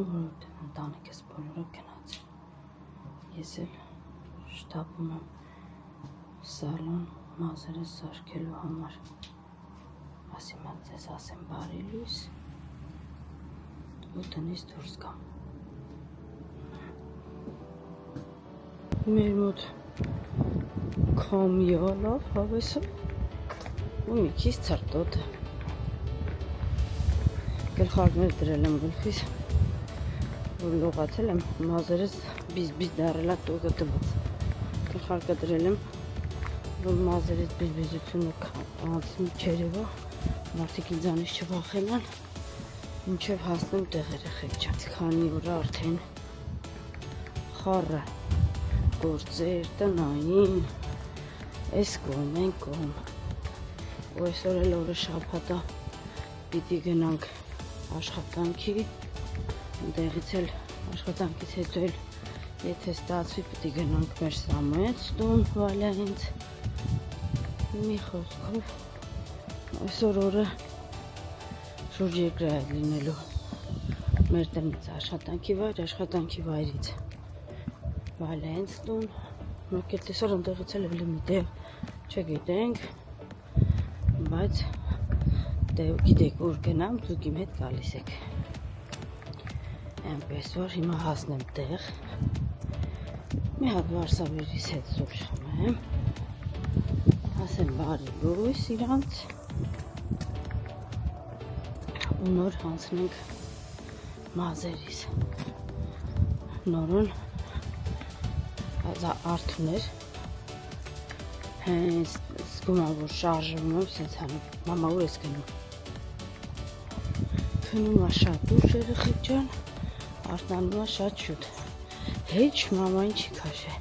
որովհետև ընտանիքս բոլորը գնաց։ Ես էլ շտապում եմ սալոն մազերս սարքելու համար։ Ասի mən ձեզ ասեմ բարի լույս ու տնից դուրս գամ։ Մեր մոտ կամիոնով հավեսը ու մի քիչ ցրտոտ։ Գլխարկներ դրել եմ գլխիս, որ լողացել եմ, մազերս բիզ-բիզ դարելա տուղը տված։ Գլխարկը դրել եմ, որ մազերից բիզ-բիզությունը անցնի չերևա, մարդիկ ինձանից չվախենան, մինչև հասնեմ տեղ երեխեքջան։ Քանի օր արդեն խառը գործեր, տնային, այս կողմ, այն կողմ։ Ու այսօր էլ օրը շաբաթ է, պիտի գնանք աշխատանքի, այնտեղից էլ աշխատանքից հետո էլ եթե ստացվի պիտի գնանք մեր Սամոյեց տուն Վալյանից։ Մի խոսքով այսօր օրը շուրջ երկրի է լինելու մեր տնից աշխատանքի վայրից Վալյանից տուն։ Մենք էլ տեսօր այնտեղից էլ էլի մի տեղ չգիտենք, բայց գիտեք որ գնամ, դուք իմ հետ գալիս եք։ Այնպես որ հիմա հասնեմ տեղ, մի հատ վարսավերիս հետ սուր շմեմ, ասեմ բարի լույս իրանց ու նոր հանցնենք մազերիս։ Նորուն արթուներ, հենց զգում եմ որ շարժվում եմ, սենց հանում, մամա ուր ես գնում։ Քնում է շատ ուշ երեխեք ջան, արտանում է շատ շուտ։ Հեչ մամային չի քաշե։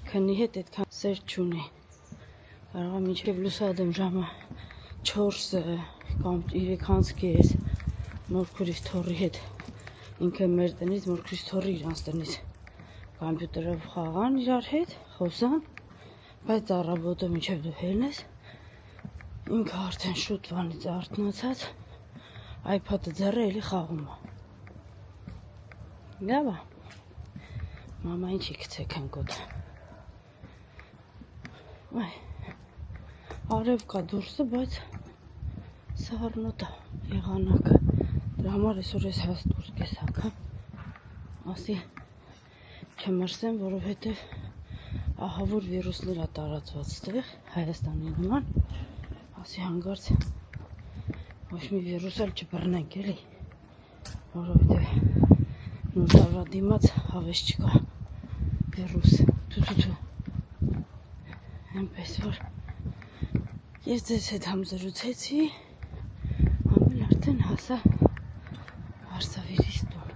Քնի հետ այդքան սեր չունի։ Կարող է մինչև լուսադեմ ժամը 4-ը կամ 3:30 մորքուրիս թոռի հետ ինքը մեր տնից, մորքուրիս թոռը իրանց տնից կամպյուտերով խաղան իրար հետ, խոսան, բայց առավոտը մինչև դու հելնես, ինքը արդեն շուտ վանից արթնացած, iPad-ը ձեռը էլի խաղում է։ Լավ է։ Մամային չի գցեք հնկոտ։ Արև կա դուրսը, բայց սառնոտ է եղանակը։ Դրա համար այսօր ես հաս դուրս կեսակ, ասի չմրսեմ, որովհետև ահավոր վիրուսներ է տարածված տեղ, Հայաստանի նման, ասի հանգարց ոչ մի վիրուս էլ չբռնենք էլի, որովհետև նոր տարվա դիմաց հավես չկա վիրուս, թու։ Այնպես որ ես ձեզ հետ համզրուցեցի, ամել արդեն հասա վարսավիրիս տուն։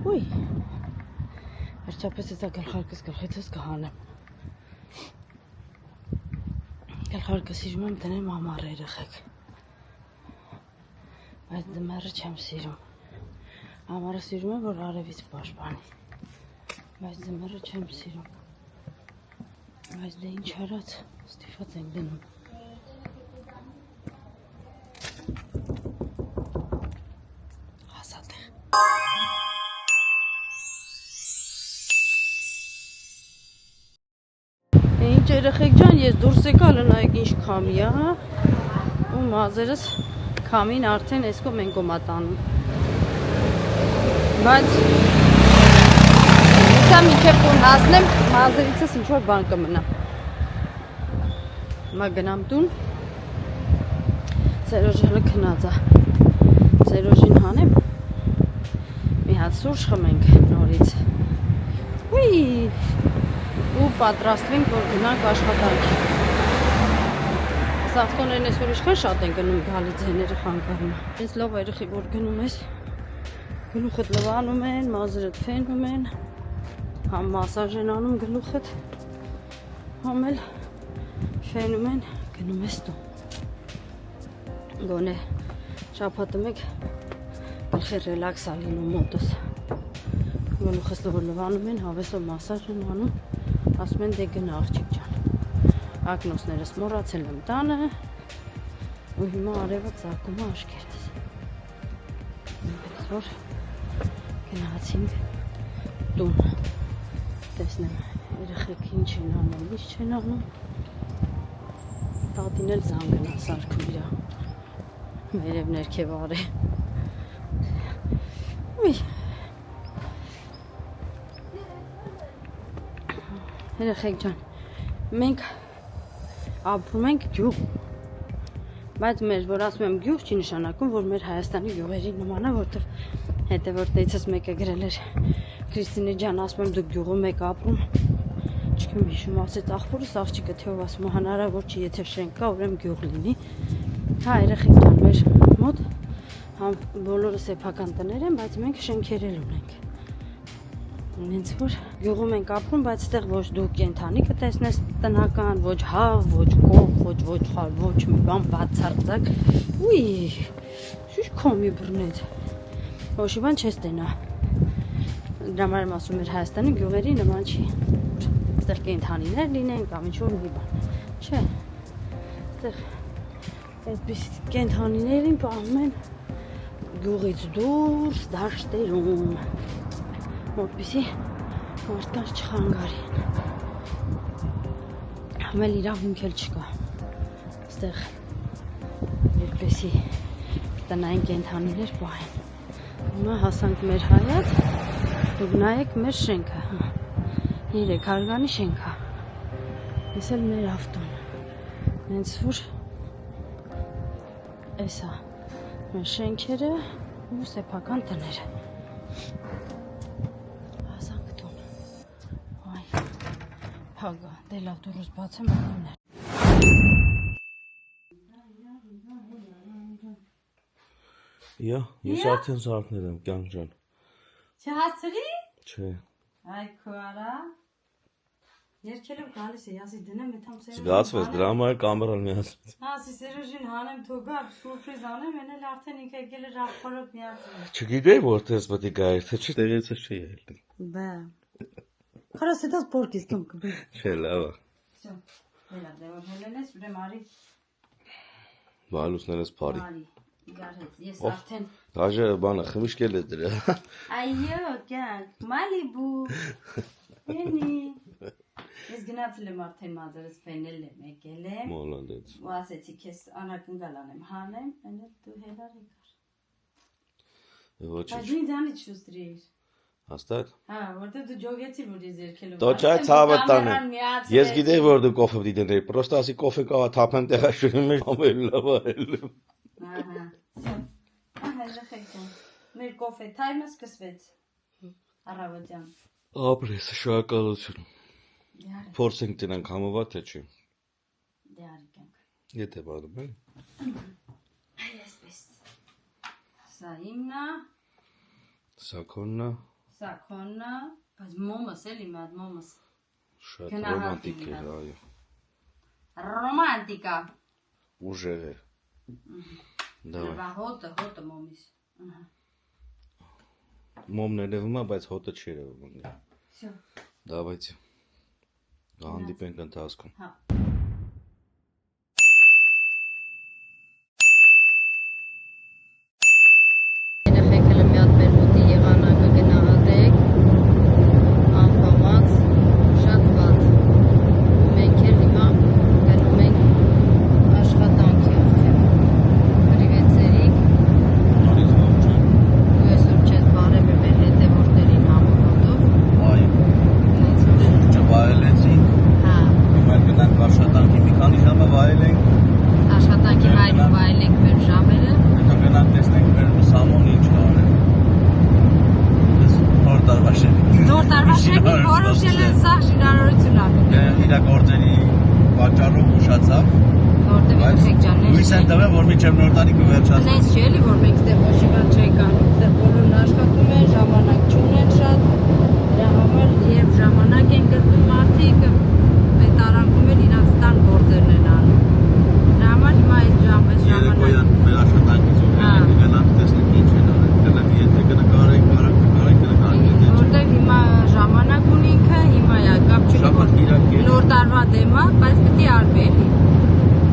Ուй, վերջապես էսա գլխարկս գլխիցս կհանեմ։ Գլխարկը սիրում եմ տնեմ ամառ երեխեք, բայց ձմեռը չեմ սիրում։ Ամառը սիրում եմ, որ արևից պաշտպանի, բայց ձմեռը չեմ սիրում։ Բայց դե ինչ արած, ստիպված ենք դնում։ Հասա տեղ։ Ինչ երեխեք ջան, ես դուրս եկա, նայեք ինչ քամի է, ու մազերս քամին արդեն այս կողմ են կոմ տանում։ Բայց հեսա մինչև տուն հասնեմ, մազերիցս ինչ-որ բան կմնա։ Հիմա գնամ տուն, Սերոժը քնած է, Սերոժին հանեմ, մի հատ սուրճ խմենք նորից։ Ուй, ու պատրաստվենք, որ գնանք աշխատանքի։ Սաղթոներն այսօր իշխան շատ են գնում գալի ձեները խանգարում։ Ես լավ երեխի որ գնում ես, գլուխդ լվանում են, մազերդ ֆենում են, համ մասաժ են անում գլուխդ, համ էլ ֆենում են, գնում ես տուն։ Գոնե շաբաթը մեկ գլխի ռելաքս է լինում մոտս։ Գլուխս լվանում են, հավեսով մասաժ են անում, ասում են դե գնա աղջիկ ջան։ Ակնոցներս մոռացել եմ տանը, ու հիմա արևը ծակում է աշկերտս։ Այնպես որ գնացինք տուն, տեսնեմ երեխեք ինչ են անում, ինչ չեն անում, տատին էլ զանգն է սարքում իրա, վերև ներքև արե։ Երեխեք ջան, մենք ապրում ենք գյուղում, բայց մեր, որ ասում եմ գյուղ, չի նշանակում, որ մեր Հայաստանի գյուղերի նման է, որտեղ հետևորդներիցս մեկը գրել էր Քրիստինե ջան, ասում եմ դուք գյուղում եք ապրում, չգիտեմ հիշում ասեց աղբորս, աղջիկը թե ով ասում է հնարավոր չի, եթե շենք կա, ուրեմն գյուղ լինի։ Հա, երեխեք ջան, մեր մոտ բոլորը սեփական տներ են, բայց մենք շենքեր ունենք։ Ինձ որ գյուղում ենք ապրում, բայց այդտեղ ոչ դու կենթանի կտեսնես տնական, ոչ հավ, ոչ կող, ոչ խար, ոչ մի բան բացարձակ։ Ուի, շուշ կոմի բռնեց։ Ոչ մի բան չես տենա։ Դրա համար եմ ասում մեր Հայաստանի գյուղերի նման չի։ Այդտեղ կենթանիներ լինեն կամ ինչ-որ մի բան։ Չէ։ Այդտեղ այդպես կենթանիներին պահում են գյուղից դուրս դաշտերում։ Որպեսզի մարդկանց չխանգարեն։ Համել իրավունք էլ չկա։ Այստեղ որպեսզի տնային կենդանիներ պահեն։ Հիմա հասանք մեր հայատ, դուք նայեք մեր շենքը։ 3 հարգանի շենք է։ Ես էլ մեր ավտոն։ Հենց որ էսա մեր շենքերը ու սեփական տները։ Հագա, դե լավ դուրս բացեմ ակումներ։ Ես արդեն զարդնել եմ, կյանք ջան։ Չհասցրի։ Չէ։ Այ քո արա։ Երկելով գալիս է, ասի դնեմ այդ համսերը։ Զգացվեց, դրա համար կամերան միացրեց։ Ասի Սերոժին հանեմ թողա, սուրպրիզ անեմ, են էլ արդեն ինքը եկել էր աղբորոտ միացել։ Չգիտեի որտես պետք է գայր, թե չի տեղից չի ելել։ Բա։ Хорошо, это спорт из томка. Չէ, լավ է։ Всё. Վերա, դե որ հելենես, ուրեմն արի։ Բալուսներս բարի։ Արի։ Իգարեց, ես արդեն։ Դաժե բանը խմիշկել է դրա։ Այո, կյանք, Մալիբու։ Ենի։ Ես գնացել եմ արդեն մազերս ֆենել եմ, եկել եմ։ Մոլադեց։ Ու ասեցի քեզ անակնկալ անեմ, հանեմ, այնը դու հելար եկար։ Ոչինչ։ Բայց ինձ անի չուստրիր։ Հաստատ։ Հա, որտեղ դու ջոգեցիր, որ ես երկելով։ Դո չայ ցավը տանը։ Ես գիտեի որ դու կոֆե պիտի դներ, պրոստը ասի կոֆե կա թափեմ տեղա շուրի մեջ ամեն լավ է։ Ահա։ Ահա, ժխեկան։ Մեր կոֆե թայմը սկսվեց։ Առավոտյան։ Ապրես, շնորհակալություն։ Փորձենք տնանք համովա թե չի։ Դե արի կյանք։ Եթե բանում է։ Այսպես։ Սա իմնա։ Սա քոննա։ Սա քոննա, բայց մոմս էլի մատ մոմս։ Շատ ռոմանտիկ է, այո։ Ռոմանտիկա։ Ուժեղ է։ Դավայ։ Դա հոտը մոմիս։ Ահա։ Մոմն երևում է, բայց հոտը չի երևում։ Всё։ Դավայցի։ Հանդիպենք ընթացքում։ Հա։ Նենց չէ էլի, որ մենք ստեղ ոչի բան չենք անում, ստեղ բոլորն աշխատում են, ժամանակ չունեն շատ, դրա համար երբ ժամանակ են գտնում մարդիկ, այդ արանքում էլ իրանց տան գործերն են անում, դրա համար հիմա այս ժամանակ Երեկոյան մեր աշխատանքից գնանք տեսնենք ինչ են արել, գնանք եթե կնկարենք, որտեղ հիմա ժամանակ ունի ինքը, հիմա է, կապ չունի, որ նոր տարվա դեմ է, բայց պետք է արվի էլի,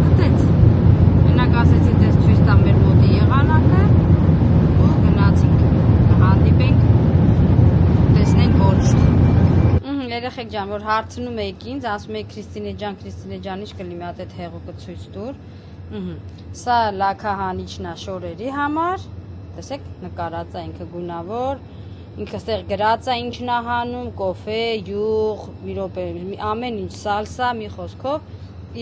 այդպես, մենակ ասեցի երեխեք ջան, որ հարցնում եք ինձ, ասում եք Քրիստինե ջան, ինչ կլինի մի հատ այդ հեղուկը ցույց տուր։ Սա լաքահանիչն է շորերի համար։ Տեսեք, նկարած է ինքը գունավոր, ինքը ստեղ գրած է ինչն է հանում, կոֆե, յուղ, մի րոպե, ամեն ինչ, սալսա, մի խոսքով,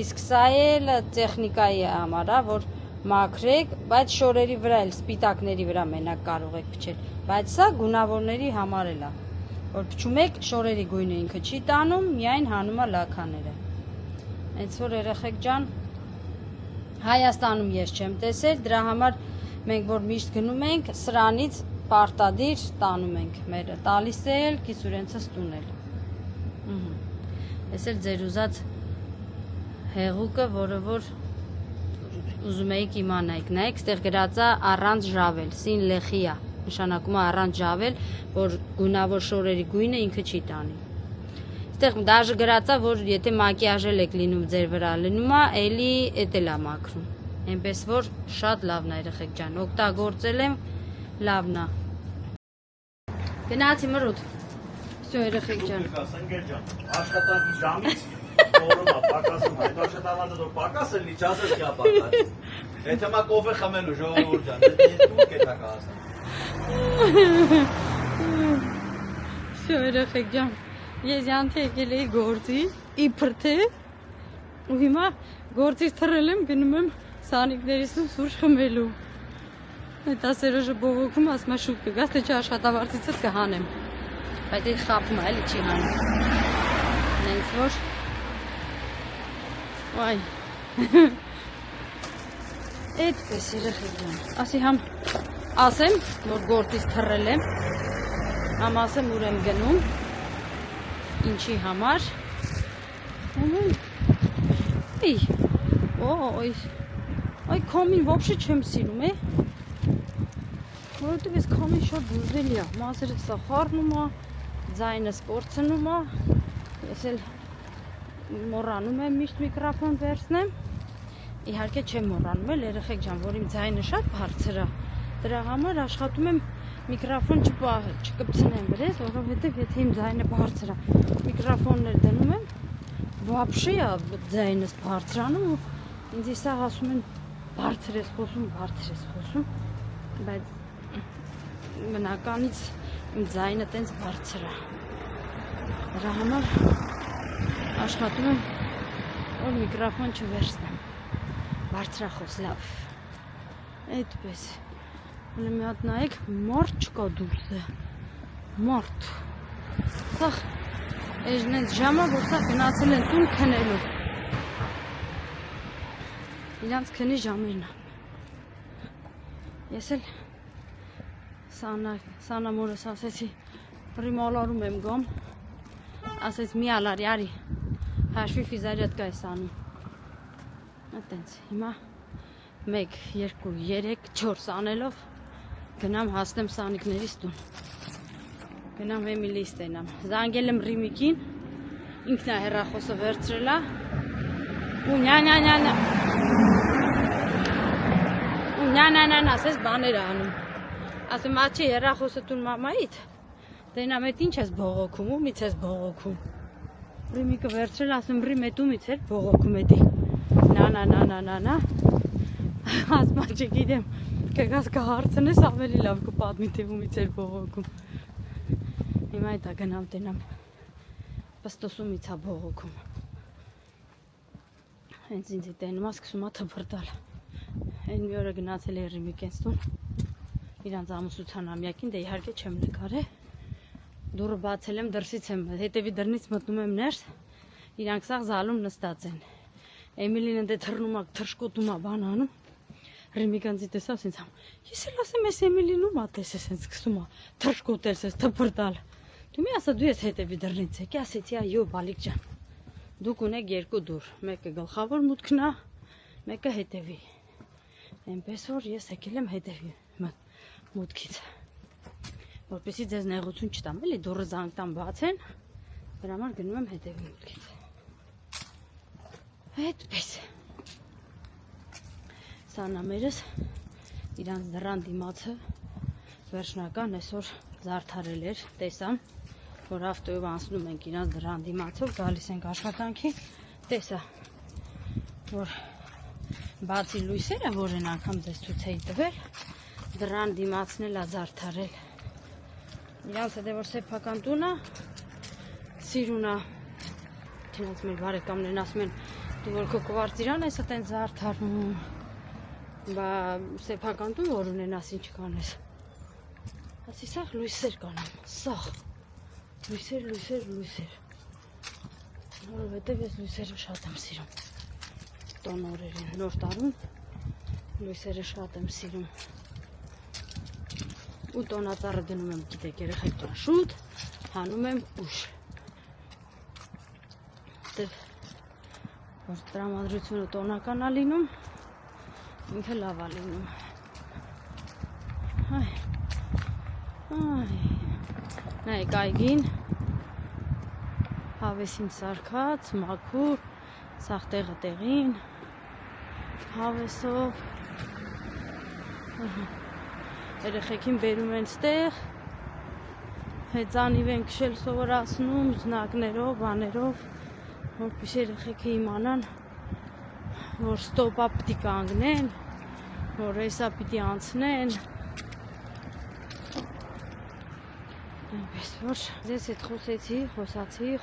իսկ սա էլ տեխնիկայի համար է, որ մաքրեք, բայց շորերի վրա էլ, սպիտակների վրա մենակ կարող եք փչել, բայց սա գունավորների համար էլ է, որ փչում եք, շորերի գույնը ինքը չի տանում, միայն հանում է լաքաները։ Հենց որ երեխեք ջան, Հայաստանում ես չեմ տեսել, դրա համար մենք որ միշտ գնում ենք, սրանից պարտադիր տանում ենք մերը, տալիս էլ, կիսուրենցս տունել։ Ես էլ ձեր ուզած հեղուկը, որը որ ուզում էիք իմանայիք, նայեք, ստեղ գրած է առանց ժավել, սին լեխիա, նշանակում է առանց ժավել, որ գունավոր շորերի գույնը ինքը չի տանի։ Ստեղ դաժե գրած է, որ եթե մակիաժել եք լինում ձեր վրա լինում է, էլի էդ էլ է մաքրում։ Այնպես որ շատ լավն է երեխեք ջան, օգտագործել եմ, լավն է։ Գնացի մրուտ։ Всё երեխեք ջան։ Սնգել ջան, աշխատանքի ժամից օրում է պակասում, այդ աշխատավանդը դու պակաս էլ իջասես կա պակաս։ Եթե մա կոֆե խմելու ժողովուրդ ջան, դե դու կետա կասեմ։ Всё երեխեք ջան, ես յանթ եկել էի գործի, իբր թե ու հիմա գործից թռել եմ, գնում եմ սանիկներիս ու սուրճ խմելու։ Այդ ասերոժը բողոքում ասում է շուտ կգաս, թե չէ աշխատավարձիցս կհանեմ։ Բայց այդ խափում է, էլի չի հանում։ Նենց որ Այ Այդպես երեխեք ջան, ասի համ ասեմ, որ գործից թռել եմ, համ ասեմ ուր եմ գնում, ինչի համար, այ քոմին ոբշե չեմ սիրում, որովհետև ես քոմին շատ բուժվելի է, մասերը սա խառնում է, ձայնս կորցնում է, ես էլ մոռանում եմ միշտ միկրոֆոն վերցնեմ, իհարկե չեմ մոռանում էլ երեխեք ջան, որ իմ ձայնը շատ բարձր է, դրա համար աշխատում եմ միկրոֆոն չկպցնեմ վրես, որովհետև եթե իմ ձայնը բարձր է, միկրոֆոններ դնում եմ, вообще է ձայնս բարձրանում ու ինձ իսաղ ասում են բարձր ես խոսում, բայց բնականից իմ ձայնը տենց բարձր է, դրա համար աշխատում եմ, որ միկրոֆոն չվերցնեմ, բարձրախոս, լավ, այդպես, մի հատ նայեք, մարդ չկա դուրս է, մարդ, սաղ, էժն ենք ժամը, որ սաղ գնացել են տուն քնելու, իրանց քնի ժամերն է, ես էլ սանամորս ասեցի, ռիմալարում եմ գոմ, ասեց մի ալարի, արի, հաշվի ֆիզարյատկա ես անում, այտենց, հիմա 1, 2, 3, 4 անելով գնամ հասնեմ սանիկներիս տուն, գնամ Էմիլիից տենամ, զանգել եմ Ռիմիկին, ինքն է հեռախոսը վերցրել է, ու նյանյանյան ասես բաներ անում, ասում աչի հեռախոսը տուն մամայիդ, տենամ էտ ինչ ես բողոքում, ումից ես բողոքում, Ռիմիկը վերցրել, ասում Ռիմ էտ ումից էր բողոքում էտի, նա, ասում չգիտեմ, կգաս կհարցնես ավելի լավ կպատմի թե ումից էր բողոքում, հիմա էտա գնամ տենամ, պստոսումից է բողոքում, հենց ինձ տենում ասկսում է թփրտալ, այն մի օրը գնացել է Ռիմիկենց տուն, իրանց ամուսնության ամյակին, դե իհարկե չեմ նկարե, դուրը բացել եմ, դրսից եմ, հետևի դռնից մտնում եմ ներս, իրանք սաղ զալում նստած են, Էմիլին ընդ է թռնում է, թռշկոտում է բան անում, Ռիմիկանցի տեսավ սենց համ, ես էլ ասեմ ես Էմիլին ում ա տեսես սենց սկսում է, թռշկոտել սենց թփրտալ, դու մի ասա դու ես հետևի դռնից եկի, ասեցի այո բալիկ ջան, դուք ունեք 2 դուռ, մեկը գլխավոր մուտքն է, մեկը հետևի, այնպես որ ես եկել եմ հետևի մուտքից, որպեսզի ձեզ նեղություն չտամ, էլի դուռը զանգ տամ բացեն, դրա համար գնում եմ հետևի մուտքից, այդպես, սանամերս իրանց դռան դիմացը վերջնական այսօր զարդարել էր, տեսան, որ ավտոյով անցնում ենք իրաց դրան դիմացով, գալիս ենք աշխատանքի, տեսա, որ բացի լույսերը, որ են անգամ ձեզ ցույց էի տվել, դրան դիմացն էլ ազարդարել։ Իրանց հետ որ սեփական տունը, սիրունա, չնայած մեր բարեկամներն ասում են, դու որ քո կվարտիրան ես այդեն զարդարում, բա սեփական տուն որ ունենաս ինչ կանես։ Ասի սաղ լույսեր կանեմ, սաղ, լույսեր, որովհետև ես լույսերը շատ եմ սիրում, տոն օրերին, նոր տարում լույսերը շատ եմ սիրում, ու տոնածառը դնում եմ, գիտեք, երեխեք ջան, շուտ, հանում եմ ուշ, որ տրամադրությունը տոնական է լինում, ինքը լավ է լինում, նայեք այգին, հավեսին սարքած, մաքուր, սաղ տեղը տեղին, հավեսով, երեխեքին բերում են ստեղ, հեծանիվ են քշել սովորացնում, զնակներով, բաներով, որպես երեխեքը իմանան, որ ստոպա պիտի կանգնեն, որ էսա պիտի անցնեն, այնպես որ ձեզ հետ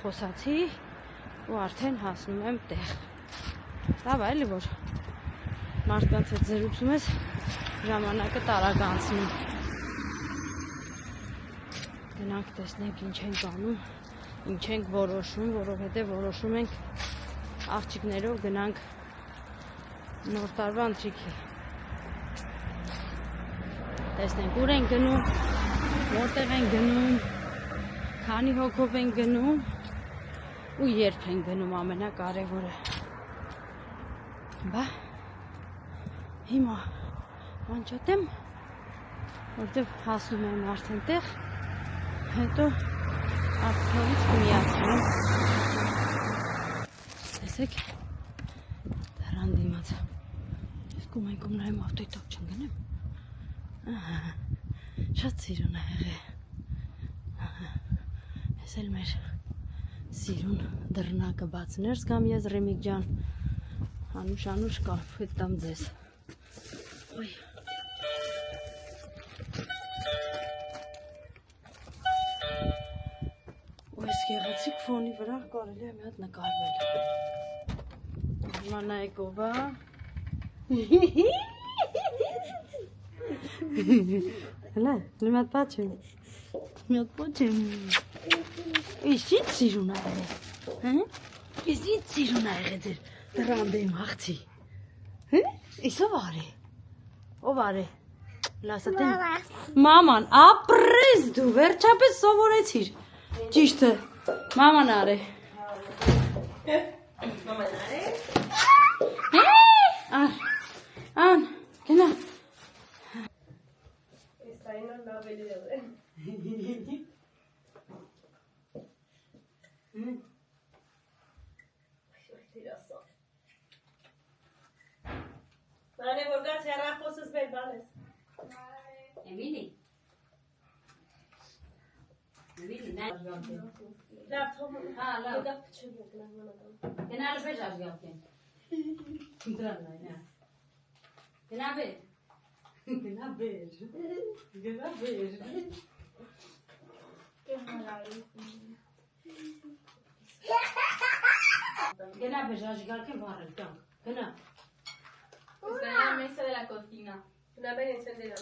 խոսացի ու արդեն հասնում եմ տեղ։ Լավ էլի որ մարդկանց հետ զրուցում ես, ժամանակը տարագ անցնում։ Գնանք տեսնենք ինչ ենք անում, ինչ ենք որոշում, որովհետև որոշում ենք աղջիկներով գնանք նոր տարվա ընթրիքի։ Տեսնենք ուր ենք գնում, որտեղ ենք գնում, քանի հոգով ենք գնում ու երբ ենք գնում ամենակարևորը։ Բա հիմա անջատեմ, որտեղ հասնում եմ արդեն տեղ, հետո արդյունից կմիացնում։ Տեսեք, դրան դիմաց։ Ես կում նայում ավտոյի տակ չընկնեմ։ Շատ սիրուն է եղել, ես էլ մեր սիրուն դռնակը բաց ներս կամ ես Ռեմիկ ջան, անուշ կապ տամ ձեզ, ու ես գեղեցիկ ֆոնի վրա կարելի է մի հատ նկարվել, հիմա նայեք ով է, Հələ, լիմատ պաչեմ, ես ինչ սիրուն է եղել, ես ինչ սիրուն է եղել ձեր դրան դեմ հաղցի, ես ով արի, լասատեն, մաման, ապրես դու, վերջապես սովորեցիր, ճիշտը, մաման արի, ան, գնա, Nane vorgați iar o să-ți vei bales. Emily, ne? Da, Tom. la. Da, ce vrei, la. Că n-ar vezi aș gălte. Drăna, ne. Că n-aveți. Gena beja jigal varel, gena. Está mesa de la cocina. Una vez encendida.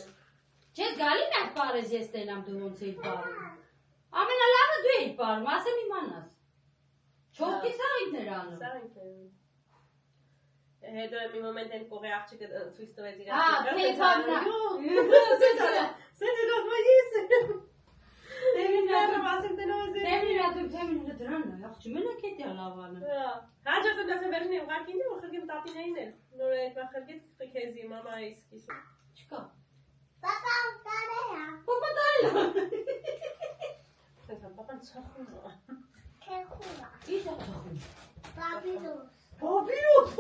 Ce galina parezi este n-am tu unde să-i pară. Amena lavă du-i pară, masă mi manas. Չորքի սա ինտերանը։ Սա ինտերան։ Հետո մի մոմենտ են կողի աղջիկը ցույց տվեց իր թեփանա։ Սենց դու ոյիս։ Դեմինը մասը տնոզի։ Դեմինը դրանն է, աղջի մենակ էտի լավանը։ Հաջորդը դասը վերջնի ուղարկին ու խրգեմ տատինային էլ։ Նոր այդ խրգեց քեզի մամայիս կիսը։ Չկա։ Papa, կարեա։ Պապա դալա։ Սենց պապան ցախում է։ Քեքուլա։ Ինչ է թողում։ Պապիրոս։ Պապիրոս։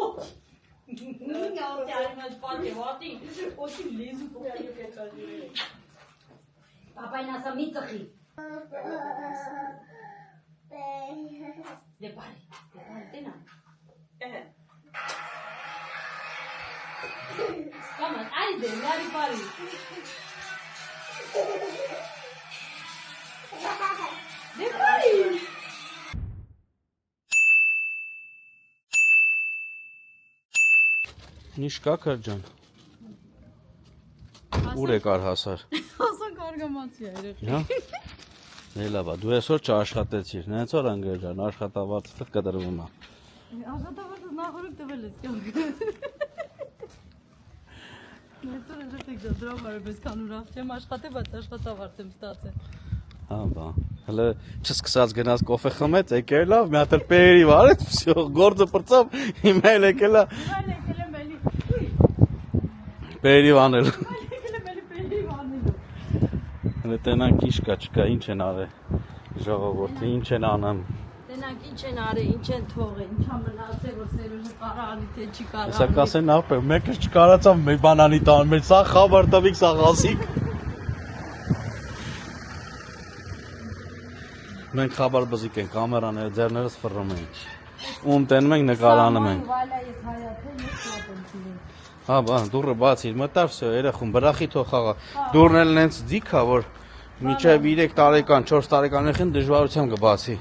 Նույնը օտարի պատի վատի, օտի լեզու կողի։ Պապային ասա մի ծխի։ Դե բարի, տենա։ Կամա, այդե, լարի բարի։ Դե բարի։ Նիշկա կրջան։ Ուր եկար հասար։ Հասան կարգամացի երեխի։ Հա։ Լավ, դու այսօր չաշխատեցիր, նենց որ անգերջան, աշխատավարձը կտրվում է։ Աշխատավարձը նախորդ տվել ես կյանքը։ Նենց որ երեխեք ջան, դրա բարեպես քան ուրախ չեմ աշխատել, բայց աշխատավարձ եմ ստացել։ Հա, բա։ Հələ չսկսած գնաց կոֆե խմեց, եկել լավ, մի հատ էլ պերերի վարեց, всё, գործը պրծավ, հիմա էլ եկել է։ Այլ եկել եմ էլի։ Պերերի վանել։ Եկել եմ էլի պերի վանելու։ Հələ տենանք ինչ կա, չկա, ինչ են արել։ Ժողովուրդը ինչ են անում։ Տենանք ինչ են արել, ինչ են թողել, ինչա մնացել, որ Սերոժը կարանի թե չի կարանի։ Հեսա կասեն ապե, մեկը չկարացավ մեր բանանի տան, մեր սա խաբար տվիկ, սա ղասիկ։ Մենք խաբար բզիկ ենք, կամերաները ձեռներս ֆռռում ենք։ Ում տենում ենք, նկարանում ենք։ Հա, բա, դուրը բացիր, մտավ, всё, երախում, բրախի թող խաղա։ Դուրն էլ նենց դիքա, որ միջև 3 տարեկան, 4 տարեկան երեխան դժվարությամբ կբացի։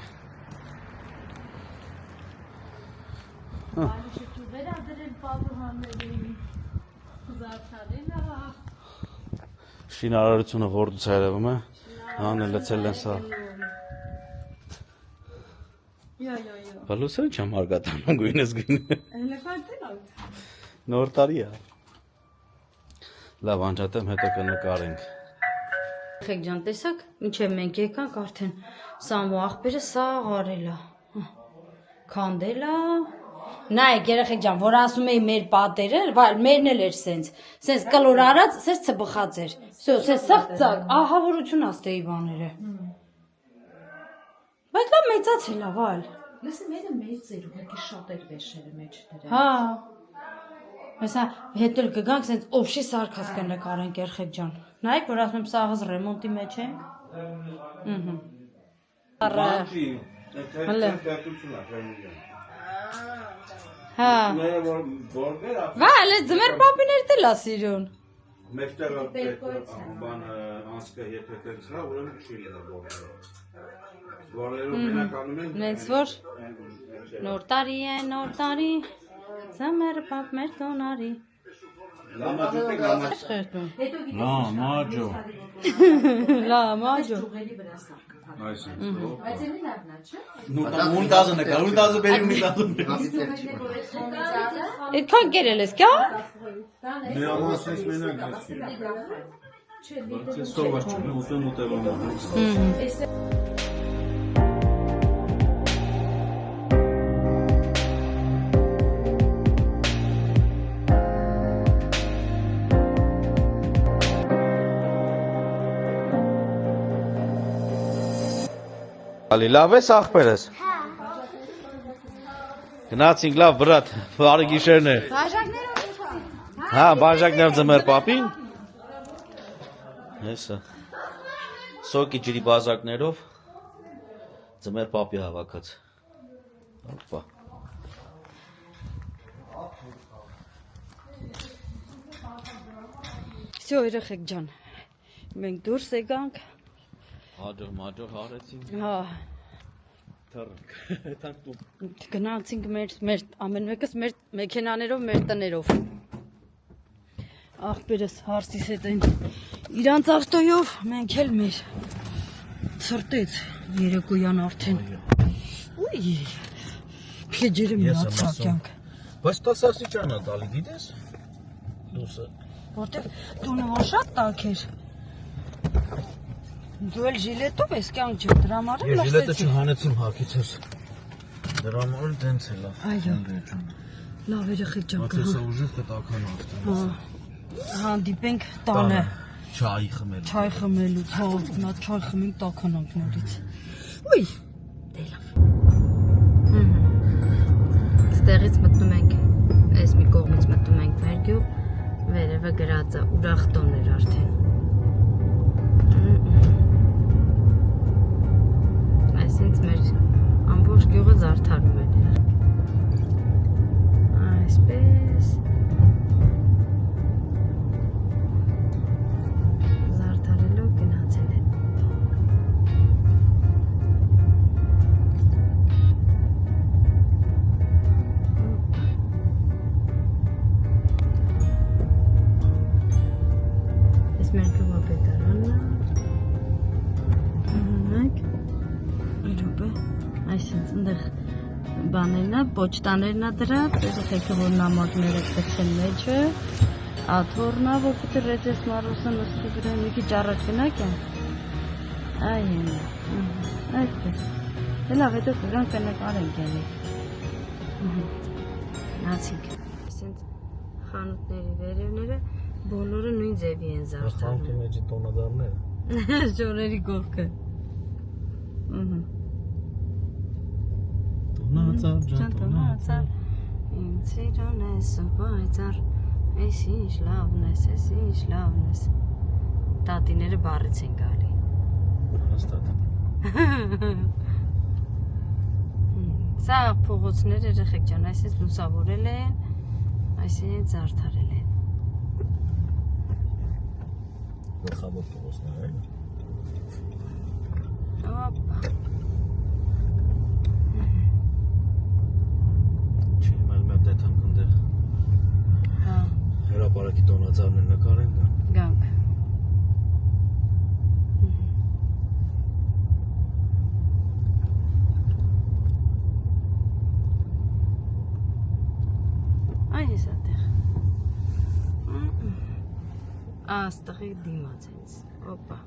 Շինարարությունը որդուց հայրվում է, հանը լծել են սա։ Բալուսը չեմ հարգատանում գույնս գույնը։ Նոր տարի է։ Լավ, անջատեմ, հետո կնկարենք։ Երեխեք ջան, տեսակ, մինչև մենք եկանք արդեն Սամո աղբերը սաղ արել է։ Քանդել է։ Նայեք երեխեք ջան, որ ասում էի մեր պատերը, մերն էլ էր սենց կլոր արած, սենց ծբխած էր։ Всё, սենց սղծակ, ահավորություն աստեի բաները։ Բայց լավ մեծացել է, վալ։ Լսի, մերը մեծ էր, ուղղակի շատ էր վեշերը մեջ դրել։ Հա։ Հեսա հետ էլ կգանք սենց օբշի սարքած կնկարենք երեխեք ջան։ Նայեք, որ ասում եմ սաղыз ռեմոնտի մեջ ենք։ Հա։ Վալ, այս ձմեր պապիներ դել է սիրուն։ Մեկտեղը բանը անցկա եթեքս հա, ուրեմն չի լինա բորները։ Բորներով մենականում են։ Նենց որ նոր տարի է, նոր տարի, ձմեր պապ մեր տոնարի։ Լամաջոտ Լամաջո։ Լամաջո։ Ճուղելի վրա սարքած։ Այսինքն։ Բայց էլի լավն է, չէ։ Ունտազը նկար, ունտազը բերի ունտազը։ Այդքան կերել ես, կյա։ Մի ամասից մենակ ես։ Սովար չունի, ուտեմ ուտևամ։ Լավ ես աղբերս։ Գնացինք լավ բրատ, բարի գիշերներ։ Հա, բաժակներ ձմեր պապին։ Հեսա։ Սոկի ջրի բաժակներով ձմեր պապի հավաքած։ Ապա։ Всё, երեխեք ջան։ Մենք դուրս եկանք։ Հաջող հարեցին։ Հա։ Թռնք։ Հետանք դու։ Գնացինք մեր ամեն մեկս մեր մեքենաներով, մեր տներով։ Աղբերս հարսիս հետ են իրանց ավտոյով, մենք էլ մեր ցրտեց երեկոյան արդեն։ Ուй։ Փեջերը միացակյանք։ Բայց տասասի ճանա տալի գիտես։ Դուսը։ Որտեվ տունը որ շատ տաք էր։ Դու էլ ժիլետով ես կյանք ջր, դրա համար էլ լսեցի։ Ժիլետը չհանեցիմ հակիցս։ Դրա համար դենց է լավ։ Այո։ Լավ երեխեք ջան։ Բայց հեսա ուժեղ կտական արդեն։ Հա։ Հանդիպենք տանը։ Չայ խմելու։ Չայ խմելուց, հա, նա չայ խմենք տականանք նորից։ Ուй, դե լավ։ Ստեղից մտնում ենք, այս մի կողմից մտնում ենք մեր գյուղ, վերևը գրած է ուրախ տոներ արդեն։ Այսինքն մեր այնտեղ բաներն է, պոչտաներն է դրած, երեխեքը որ նամակները քցեն մեջը, աթոռնա, որ պիտի ռեջես մարուսը նստի վրա, մի քիչ առաջ գնաք են։ Այ են։ Այդպես։ Դե լավ, հետո դրանք կնկարենք էլի։ Նացինք։ Այսինքն խանութների վերևները բոլորը նույն ձևի են զարդարում։ Խանութի մեջի տոնադարները։ Ժորերի կողքը։ Տոնածար, Ինձ իրոն ես ու բայցար, ես ինչ լավն ես, ես ինչ լավն ես։ Տատիները բառից են գալի։ հաստատ։ Սա փողոցներ երեխեք ջան, այսպես լուսավորել են, այսինքն զարդարել են։ Գլխավոր փողոցներ այն։ Օպա։ Չեմ այլ մատ այդ հանգնդեղ Հա, հրապարակի տոնածառներ նկարեն կա։ գանք։ Այն ես այդտեղ։ Աստղի դիմաց ինձ։ Օպա։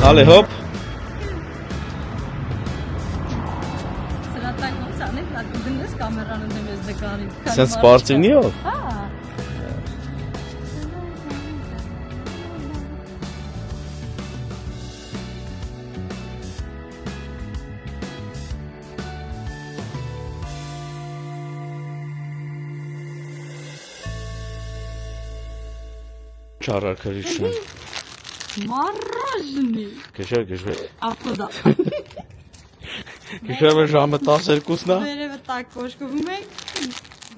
Հալե հոպ։ Սրա տակ ոնց անենք, նա դնես կամերան ընդեմ ես նկարի։ Սենց սպարծինիով։ Հա։ Չարարքրիշն։ Մարաժնի։ Քեշեր։ Ավտոդա։ Քեշերը ժամը 12-ն է։ Վերևը տակ կոշկվում ենք,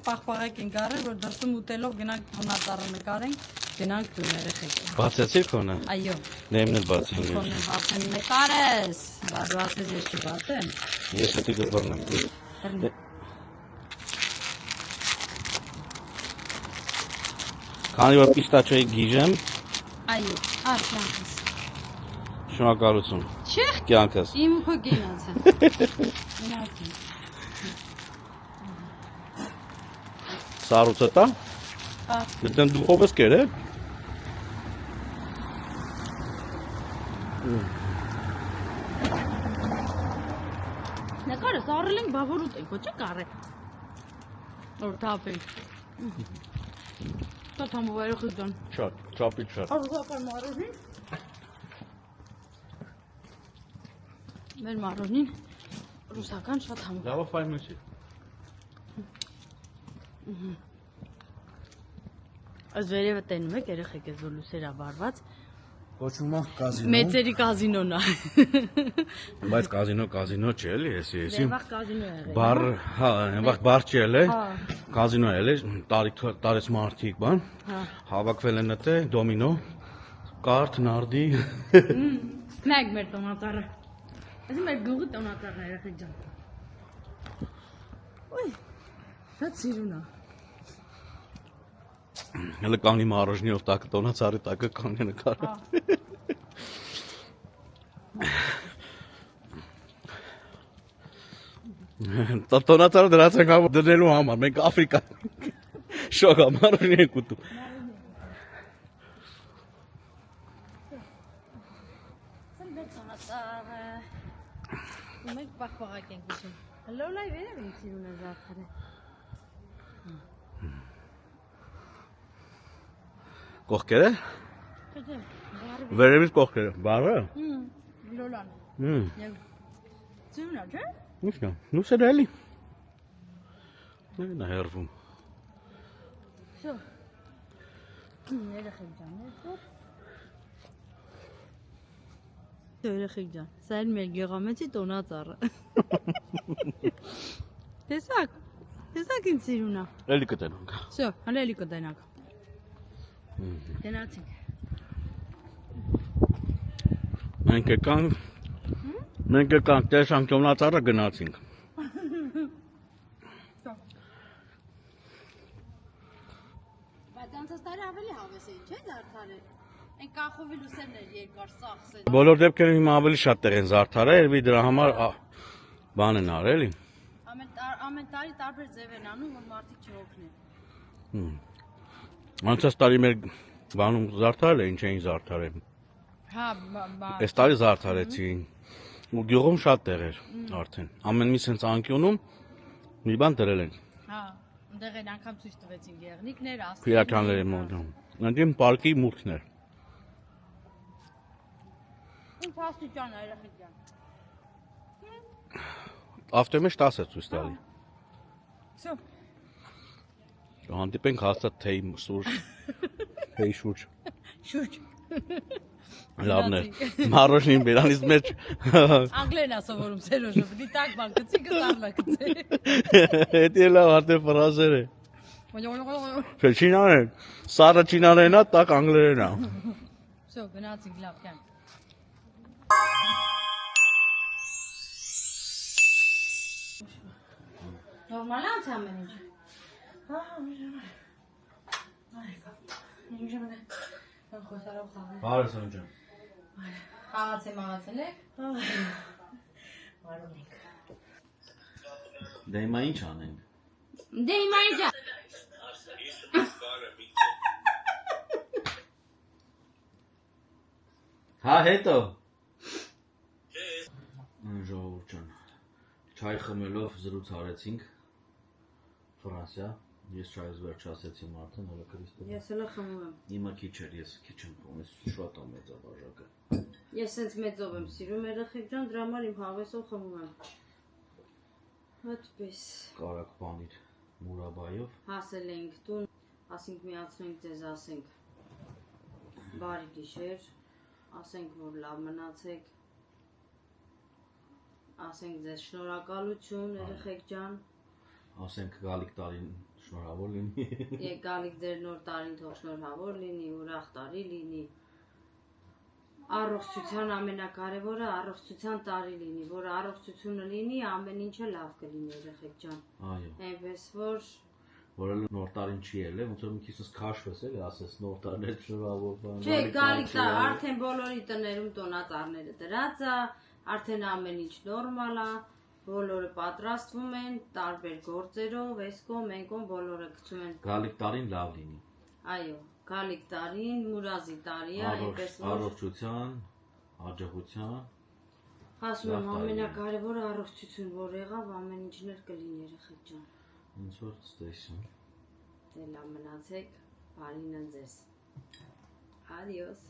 պաղպաղակ ենք առել, որ դրսում ուտելով գնանք տոնածառը նկարենք, գնանք տուն երեխեք։ Բացեցի քոնը։ Այո։ Նեմն էլ բացի։ Քոնը բացեն նկարես։ Բադու ասես ես չբացեմ։ Ես հետի գբռնեմ։ Քանի որ պիստաչոյի գիժեմ, Այո, արքյանքս։ շնորհակալություն։ Չէ։ Կյանքս։ Իմ քո գինացը։ Գնացին։ Սառուցը տա։ Հա։ Դեն դուխով ես կեր է։ Նկարս առել ենք, բա որ ուտենք, ոչ է կարե։ Որ թափենք։ Դա թամով երեխեք ջան։ Շատ, չափի շատ։ Արուզական մարոժին։ Մեր մարոժին ռուսական շատ համով։ Լավ ֆայմուսի։ Այս վերևը տենում եք երեխեք ես որ լուսերա վարված։ Կոչվում է կազինո։ Մեծերի կազինոն է։ Բայց կազինո չի էլի, էսի։ Վաղ կազինո եղել։ Բար, հա, վաղ բար չի էլի։ Հա։ Կազինո էլի, տարեց մարդիկ բան։ Հա։ Հավաքվել են դե դոմինո, կարտ, նարդի։ Նայեք մեր տոնածառը։ Այս մեր գյուղի տոնածառն է երեխեք ջան։ Ոյ։ Շատ սիրուն է։ Հələ կանի մարոժնիով տակը տոնածառի տակը կանի նկարը։ Տոնածառը դրած ենք դնելու համար, մենք Աֆրիկա շոգա մարոժնի ենք ուտում։ Մեր տոնածառը։ Մենք պաղպաղակ ենք ուտում։ Լոլայ վերև ինձ սիրուն է զարդարել։ Կողքերը։ Կջե, բարի։ Վերևից կողքերը։ Բարը։ Լոլան։ Եվ ծյունա, չէ։ Ինչն է։ Նուսեր էլի։ Նա հերվում։ Շո։ Երեխեք ջան, այսօր։ Երեխեք ջան, սա էլ մեր գեղամեջի տոնածառը։ Տեսակ ինձ սիրուն է։ Էլի կտենանք։ Շո, հələ էլի կտենանք։ Գնացինք։ Մենք եկանք տեսանք տոնածառը գնացինք։ Բայց Անցած տարի ավելի հավես էին, չէ՞ զարդարել։ Այն կախովի լուսերն էր երկար սախսել։ Բոլոր դեպքերում հիմա ավելի շատ տեղ են զարդարել, երբ դրա համար բան են արել, էլի։ Ամեն տարի տարբեր ձև են անում, որ մարդիկ չհոգնեն։ Անցած տարի մեր բանում զարդարել էին, չէին զարդարել։ Հա, Այս տարի զարդարեցին։ Ու գյուղում շատ տեղ էր արդեն։ Ամեն մի sense անկյունում մի բան դրել են։ հա, այնտեղ են անգամ ցույց տվեցին գեղնիկներ, Փիրականների մոտ։ Այնտեղ պարկի մուտքն էր։ Ինչ աստիճան է երեխեք ջան։ Ավտոմեջ 10 է ցույց տալի։ Всё։ Հանդիպենք հաստատ թեյ սուրճ։ Թեյ շուրջ։ Շուրջ։ Լավն էր։ Մարոշին բերանից մեջ։ Անգլերեն ասովորում Սերոժը, դի տակ բան գցի կսարնա գցի։ Էդի լավ արդեն ֆրազեր է։ Չինարեն։ Սառը չինարենա, տակ անգլերենա։ Всё, գնացինք լավ կյանք։ Նորմալ անց ամեն ինչ։ Հա, միջամը։ Խոսարով խաղը։ Բարես ջան։ Խաղացել եք։ Մարում ենք։ Դե հիմա ինչ անենք։ Դե հիմա ինչ։ Հա հետո։ Ժողովուրդ ջան։ Չայ խմելով զրույց արեցինք Ֆրանսիա։ Ես չայս վերջացեցի արդեն, հələ Քրիստոս։ Ես հələ խմում եմ։ Հիմա քիչ էր, ես քիչ եմ խմում, ես շատ եմ մեծ բաժակը։ Ես sense մեծով եմ սիրում երեխեք ջան, դրա համար իմ հավեսով խմում եմ։ Այդպես։ Կարակ բանիր մուրաբայով։ Հասել ենք տուն, ասենք միացնենք ձեզ, ասենք բարի գիշեր, ասենք որ լավ մնացեք, ասենք ձեզ շնորհակալություն երեխեք ջան, Ասենք գալիք տարին շնորհավոր լինի։ Գալիք ձեր նոր տարին թող շնորհավոր լինի, ուրախ տարի լինի, առողջության ամենակարևորը առողջության տարի լինի, որ առողջությունը լինի, ամեն ինչը լավ կլինի երեխեք ջան, Այո։ այնպես որ Որը նոր տարին չի ելել, ոնց որ մի քիչ քաշվես էլի, ասես նոր տարին էլ շնորհավոր բան։ Չէ, գալիք տա, արդեն բոլորի տներում տոնածառները դրած է, արդեն ամեն ինչ նորմալ է, բոլորը պատրաստվում են տարբեր գործերով, էսկոմ, ենկոմ բոլորը գցում են։ Գալիք տարին լավ լինի։ Այո, գալիք տարին, մուրազի տարի է, այնպես որ Առողջության, հաջողության։ ասում եմ ամենակարևորը առողջություն, որ եղավ, ամեն ինչն էլ կլինի երեխեք ջան։ Ոնց որ ստեսում։ Դե լավ մնացեք, բարինը ձեզ։ Adios։